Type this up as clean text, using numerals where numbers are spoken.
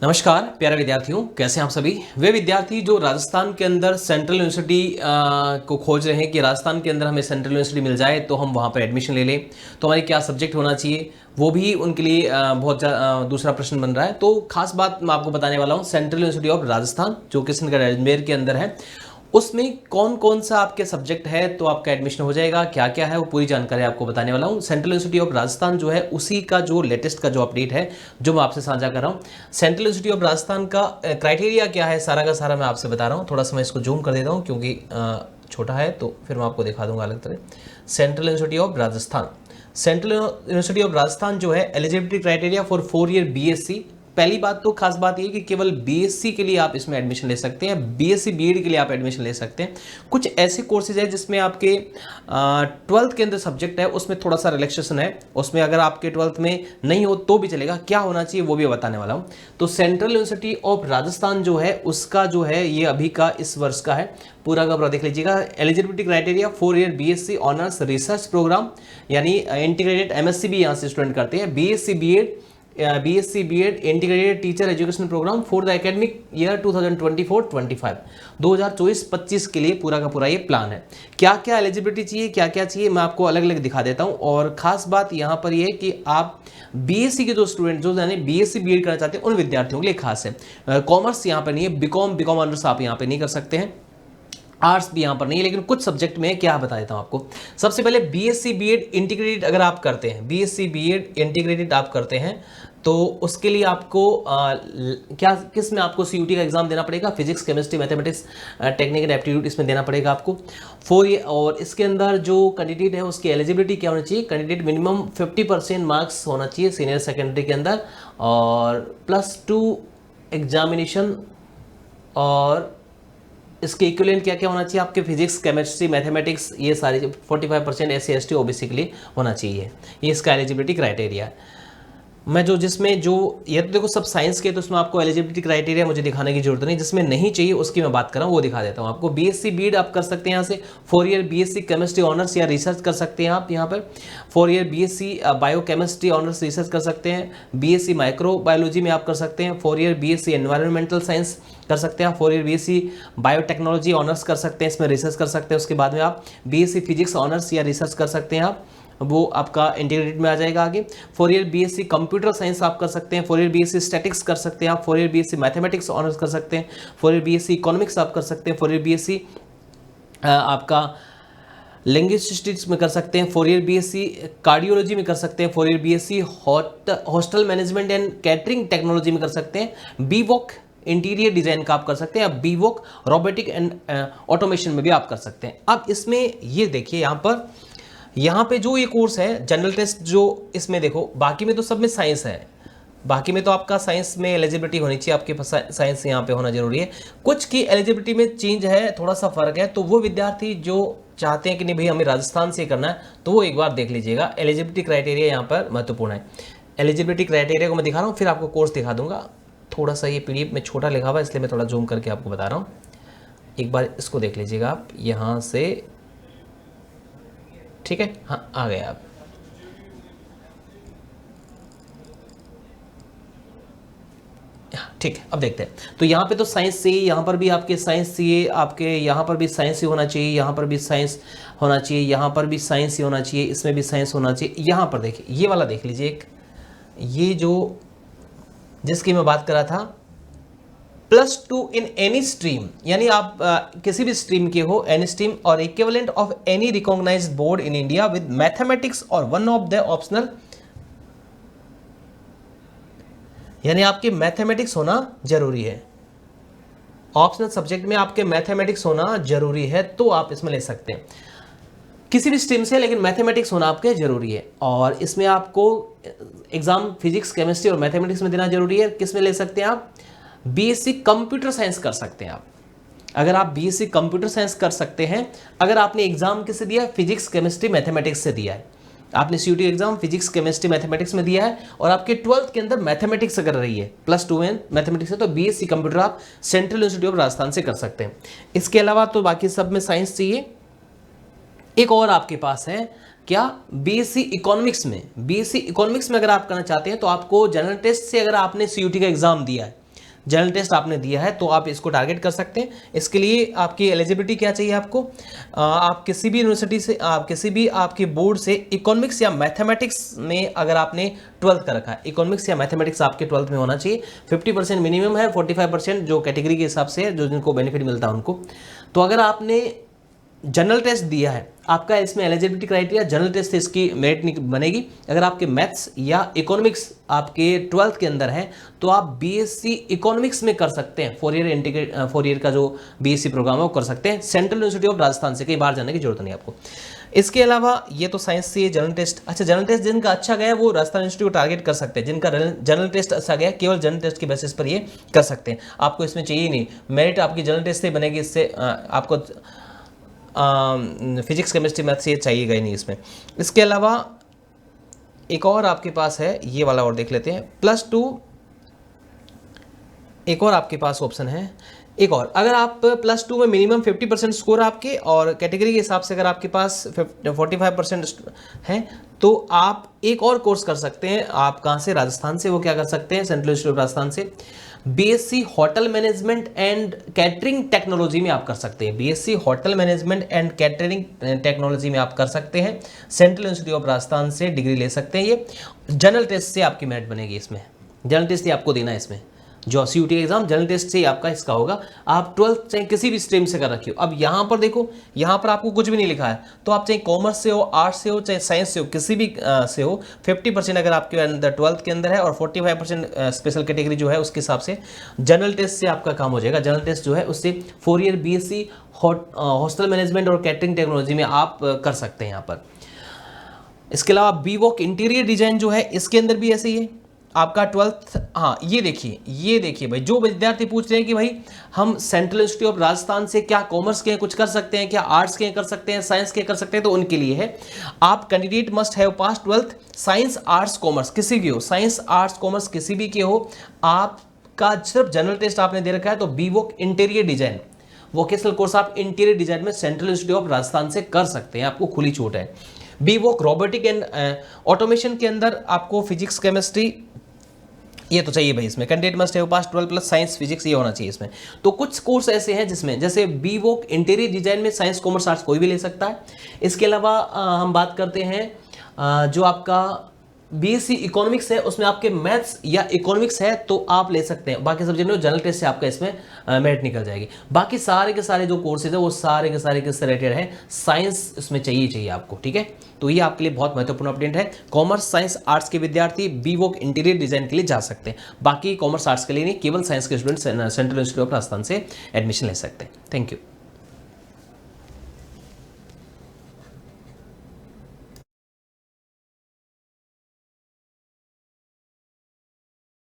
नमस्कार प्यारे विद्यार्थियों, कैसे हैं आप सभी। वे विद्यार्थी जो राजस्थान के अंदर सेंट्रल यूनिवर्सिटी को खोज रहे हैं कि राजस्थान के अंदर हमें सेंट्रल यूनिवर्सिटी मिल जाए तो हम वहाँ पर एडमिशन ले लें, तो हमारे क्या सब्जेक्ट होना चाहिए, वो भी उनके लिए बहुत दूसरा प्रश्न बन रहा है। तो खास बात मैं आपको बताने वाला हूँ, सेंट्रल यूनिवर्सिटी ऑफ राजस्थान जो किशनगढ़ अजमेर के अंदर है, उसमें कौन कौन सा आपके सब्जेक्ट है तो आपका एडमिशन हो जाएगा, क्या क्या है वो पूरी जानकारी आपको बताने वाला हूँ। सेंट्रल यूनिवर्सिटी ऑफ राजस्थान जो है उसी का जो लेटेस्ट का जो अपडेट है जो मैं आपसे साझा कर रहा हूँ। सेंट्रल यूनिवर्सिटी ऑफ राजस्थान का क्राइटेरिया क्या है सारा का सारा मैं आपसे बता रहा हूँ। थोड़ा सा मैं इसको जूम कर देता हूँ क्योंकि छोटा है, तो फिर मैं आपको दिखा दूंगा अलग तरह। Central university of Rajasthan, central university of Rajasthan जो है eligibility criteria for 4 year BSc. पहली बात तो खास बात ये कि केवल बीएससी के लिए आप इसमें एडमिशन ले सकते हैं, बीएससी बीएड के लिए आप एडमिशन ले सकते हैं। कुछ ऐसे कोर्सेज है जिसमें आपके 12th के अंदर सब्जेक्ट है उसमें थोड़ा सा रिलैक्सेशन है, उसमें अगर आपके 12th में नहीं हो तो भी चलेगा। क्या होना चाहिए वो भी बताने वाला हूँ। तो सेंट्रल यूनिवर्सिटी ऑफ राजस्थान जो है उसका जो है ये अभी का इस वर्ष का है, पूरा का पूरा देख लीजिएगा। Eligibility criteria 4 year BSc honours research programme, यानी इंटीग्रेटेड एमएससी भी यहाँ से स्टूडेंट करते हैं। BSc BEd integrated teacher education programme for the academic year 2024-25 2024-25 के लिए पूरा का पूरा ये प्लान है। क्या क्या एलिजिबिलिटी चाहिए, क्या क्या चाहिए, मैं आपको अलग अलग दिखा देता हूँ। और खास बात यहाँ पर ये है कि आप बीएससी के जो स्टूडेंट जो यानी बीएससी बीएड करना चाहते हैं उन विद्यार्थियों के लिए खास है। कॉमर्स यहाँ पर नहीं है, बीकॉम ऑनर्स आप यहाँ पर नहीं कर सकते हैं, आर्ट्स भी यहाँ पर नहीं है, लेकिन कुछ सब्जेक्ट में क्या बता देता हूँ आपको। सबसे पहले बीएससी बीएड इंटीग्रेटेड अगर आप करते हैं, बीएससी बीएड इंटीग्रेटेड आप करते हैं तो उसके लिए आपको क्या किस में आपको सीयूटी का एग्जाम देना पड़ेगा, physics chemistry mathematics technical aptitude इसमें देना पड़ेगा आपको 4 ईयर। और इसके अंदर जो कैंडिडेट है उसकी एलिजिबिलिटी क्या होनी चाहिए, कैंडिडेट मिनिमम 50% मार्क्स होना चाहिए सीनियर सेकेंडरी के अंदर, और +2 एग्जामिनेशन, और इसके इक्विवेलेंट क्या क्या होना चाहिए आपके फिजिक्स केमिस्ट्री मैथमेटिक्स ये सारी 45% SC ST OBC के लिए होना चाहिए। ये इसका एलिजिबिलिटी क्राइटेरिया है। मैं जिसमें जो ये तो देखो सब साइंस के, तो उसमें आपको एलिजिबिलिटी क्राइटेरिया मुझे दिखाने की जरूरत नहीं, जिसमें नहीं चाहिए उसकी मैं बात कर रहा हूँ वो दिखा देता हूँ आपको। बीएससी बीएड आप कर सकते हैं यहाँ से, 4 ईयर बीएससी केमिस्ट्री ऑनर्स या रिसर्च कर सकते हैं आप यहाँ पर, 4 year BSc biochemistry honours research कर सकते हैं, बीएससी माइक्रोबायोलॉजी में आप कर सकते हैं, 4 ईयर बीएससी एनवायरमेंटल साइंस कर सकते हैं, 4 ईयर बीएससी बायोटेक्नोलॉजी ऑनर्स कर सकते हैं, इसमें रिसर्च कर सकते हैं। उसके बाद में आप बीएससी फिजिक्स ऑनर्स या रिसर्च कर सकते हैं आप, वो आपका इंटीग्रेटेड में आ जाएगा आगे। 4 ईयर बीएससी कंप्यूटर साइंस आप कर सकते हैं, 4 ईयर बीएससी स्टैटिक्स कर सकते हैं आप, 4 ईयर बीएससी मैथमेटिक्स ऑनर्स कर सकते हैं, 4 ईयर बीएससी इकोनॉमिक्स आप कर सकते हैं, 4 ईयर बीएससी आपका लिंग्विस्टिक्स में कर सकते हैं, 4 ईयर बीएससी कार्डियोलॉजी में कर सकते हैं, 4 year BSc hostel management and catering technology में कर सकते हैं, बीवॉक इंटीरियर डिजाइन का आप कर सकते हैं, अब बीवॉक रोबोटिक एंड ऑटोमेशन में भी आप कर सकते हैं। अब इसमें ये देखिए यहाँ पे जो ये कोर्स है जनरल टेस्ट जो इसमें देखो, बाकी में तो सब में साइंस है, बाकी में तो आपका साइंस में एलिजिबिलिटी होनी चाहिए, आपके पास साइंस यहाँ पे होना जरूरी है। कुछ की एलिजिबिलिटी में चेंज है, थोड़ा सा फर्क है, तो वो विद्यार्थी जो चाहते हैं कि नहीं भाई हमें राजस्थान से करना है तो वो एक बार देख लीजिएगा। एलिजिबिलिटी क्राइटेरिया यहाँ पर महत्वपूर्ण है। एलिजिबिलिटी क्राइटेरिया को मैं दिखा रहा हूँ, फिर आपको कोर्स दिखा दूंगा। थोड़ा सा ये PDF में छोटा लिखा हुआ है इसलिए मैं थोड़ा जूम करके आपको बता रहा हूँ। एक बार इसको देख लीजिएगा आप यहाँ से, ठीक है, हाँ आ गए आप। ठीक है, अब देखते हैं। तो यहाँ पे तो साइंस से, यहाँ पर भी आपके साइंस चाहिए, आपके यहाँ पर भी साइंस ही होना चाहिए, यहाँ पर भी साइंस होना चाहिए, यहाँ पर भी साइंस ही होना चाहिए, इसमें भी साइंस होना चाहिए। यहाँ पर देखिए ये वाला देख लीजिए, एक ये जो जिसकी मैं बात कर रहा था, +2 इन एनी स्ट्रीम, यानी आप किसी भी स्ट्रीम के हो, एनी स्ट्रीम, और equivalent of any recognised board in India with mathematics और वन ऑफ द ऑप्शनल, यानी आपके मैथमेटिक्स होना जरूरी है, ऑप्शनल सब्जेक्ट में आपके मैथमेटिक्स होना जरूरी है तो आप इसमें ले सकते हैं किसी भी स्ट्रीम से, लेकिन मैथमेटिक्स होना आपके जरूरी है। और इसमें आपको एग्जाम फिजिक्स केमिस्ट्री और मैथमेटिक्स में देना जरूरी है। किस में ले सकते हैं आप, बीएससी कंप्यूटर साइंस कर सकते हैं आप, अगर आप बीएससी कंप्यूटर साइंस कर सकते हैं, अगर आपने एग्जाम किससे दिया है, फिजिक्स केमिस्ट्री मैथमेटिक्स से दिया है, आपने CUET exam physics chemistry mathematics में दिया है और आपके 12th के अंदर मैथमेटिक्स अगर रही है +2 में मैथमेटिक्स है, तो बीएससी कंप्यूटर आप सेंट्रल यूनिवर्सिटी ऑफ राजस्थान से कर सकते हैं। इसके अलावा तो बाकी सब में साइंस चाहिए। एक और आपके पास है क्या, बीएससी इकोनॉमिक्स में, बीएससी इकोनॉमिक्स में अगर आप करना चाहते हैं तो आपको जनरल टेस्ट से, अगर आपने सीयूटी का एग्जाम दिया है जनरल टेस्ट आपने दिया है तो आप इसको टारगेट कर सकते हैं। इसके लिए आपकी एलिजिबिलिटी क्या चाहिए आपको, आप किसी भी यूनिवर्सिटी से, आप किसी भी आपके बोर्ड से इकोनॉमिक्स या मैथमेटिक्स में अगर आपने 12th का रखा है, इकोनॉमिक्स या मैथमेटिक्स आपके 12th में होना चाहिए। 50% मिनिमम है, 45% जो कैटेगरी के हिसाब से है, जो जिनको बेनिफिट मिलता है उनको। तो अगर आपने जनरल टेस्ट दिया है, आपका इसमें एलिजिबिलिटी क्राइटेरिया जनरल टेस्ट से इसकी मेरिट बनेगी। अगर आपके मैथ्स या इकोनॉमिक्स आपके 12th के अंदर है तो आप बीएससी इकोनॉमिक्स में कर सकते हैं। 4 ईयर का जो बीएससी प्रोग्राम है वो कर सकते हैं सेंट्रल यूनिवर्सिटी ऑफ राजस्थान से, कहीं बाहर जाने की जरूरत नहीं आपको। इसके अलावा ये तो साइंस से जनरल टेस्ट। अच्छा, जनरल टेस्ट जिनका अच्छा गया वो राजस्थान यूनिवर्सिटी को टारगेट कर सकते हैं। जिनका जनरल टेस्ट अच्छा गया केवल जनरल टेस्ट के बेसिस पर ये कर सकते हैं। आपको इसमें चाहिए नहीं, मेरिट आपकी जनरल टेस्ट से बनेगी, इससे आपको फिजिक्स केमिस्ट्री मैथ्स ये चाहिएगा ही नहीं इसमें। इसके अलावा एक और आपके पास है, ये वाला और देख लेते हैं, +2। एक और आपके पास ऑप्शन है, एक और, अगर आप +2 में मिनिमम 50% स्कोर आपके और कैटेगरी के हिसाब से अगर आपके पास 45% है तो आप एक और कोर्स कर सकते हैं। आप कहाँ से, राजस्थान से। वो क्या कर सकते हैं, सेंट्रल यूनिवर्सिटी ऑफ राजस्थान से BSc hotel management and catering technology में आप कर सकते हैं। BSc hotel management and catering technology में आप कर सकते हैं। सेंट्रल यूनिवर्सिटी ऑफ राजस्थान से डिग्री ले सकते हैं। ये जनरल टेस्ट से आपकी मेरिट बनेगी इसमें, जनरल टेस्ट ही आपको देना है इसमें। जो सीयूटी एग्जाम जनरल टेस्ट से आपका इसका होगा। आप 12th चाहे किसी भी स्ट्रीम से कर रखिए। अब यहाँ पर देखो, यहाँ पर आपको कुछ भी नहीं लिखा है, तो आप चाहे कॉमर्स से हो, आर्ट्स से हो, चाहे साइंस से हो, किसी भी से हो, 50% अगर आपके अंदर 12th के अंदर है और 45% स्पेशल कैटेगरी जो है उसके हिसाब से जनरल टेस्ट से आपका काम हो जाएगा। जनरल टेस्ट जो है उससे 4 ईयर बीएससी हॉस्टल मैनेजमेंट और कैटरिंग टेक्नोलॉजी में आप कर सकते हैं यहाँ पर। इसके अलावा बीवॉक इंटीरियर डिजाइन जो है इसके अंदर भी ऐसे ही है आपका 12th। हाँ, ये देखिए भाई, जो विद्यार्थी पूछ रहे हैं कि भाई हम सेंट्रल यूनिवर्सिटी ऑफ राजस्थान से क्या कॉमर्स के कुछ कर सकते हैं, क्या आर्ट्स के कर सकते हैं, साइंस के कर सकते हैं, तो उनके लिए है आप candidate must have pass 12th science arts commerce, किसी की हो, साइंस आर्ट्स कॉमर्स किसी भी के हो, आपका सिर्फ जनरल टेस्ट आपने दे रखा है तो बीवॉक इंटीरियर डिजाइन वोकेशनल कोर्स आप इंटीरियर डिजाइन में सेंट्रल यूनिवर्सिटी ऑफ राजस्थान से कर सकते हैं, आपको खुली छूट है। बीवॉक रोबोटिक एंड ऑटोमेशन के अंदर आपको फिजिक्स केमिस्ट्री ये तो चाहिए भाई, इसमें candidate must have pass 12 plus science physics ये होना चाहिए इसमें। तो कुछ कोर्स ऐसे हैं जिसमें, जैसे बीवॉक इंटीरियर डिजाइन में साइंस कॉमर्स आर्ट्स कोई भी ले सकता है। इसके अलावा हम बात करते हैं जो आपका बीएससी इकोनॉमिक्स है उसमें आपके मैथ्स या इकोनॉमिक्स है तो आप ले सकते हैं। बाकी सब्जेक्ट में जनरल टेस्ट से आपका इसमें मेरिट निकल जाएगी। बाकी सारे के सारे जो कोर्सेज है वो सारे के सारे किससे रिलेटेड है, साइंस इसमें चाहिए आपको, ठीक है। तो ये आपके लिए बहुत महत्वपूर्ण अपडेट है। कॉमर्स साइंस आर्ट्स के विद्यार्थी बीवॉक इंटीरियर डिजाइन के लिए जा सकते हैं, बाकी कॉमर्स आर्ट्स के लिए नहीं, केवल साइंस के student central university of Rajasthan से एडमिशन ले सकते हैं। Thank you.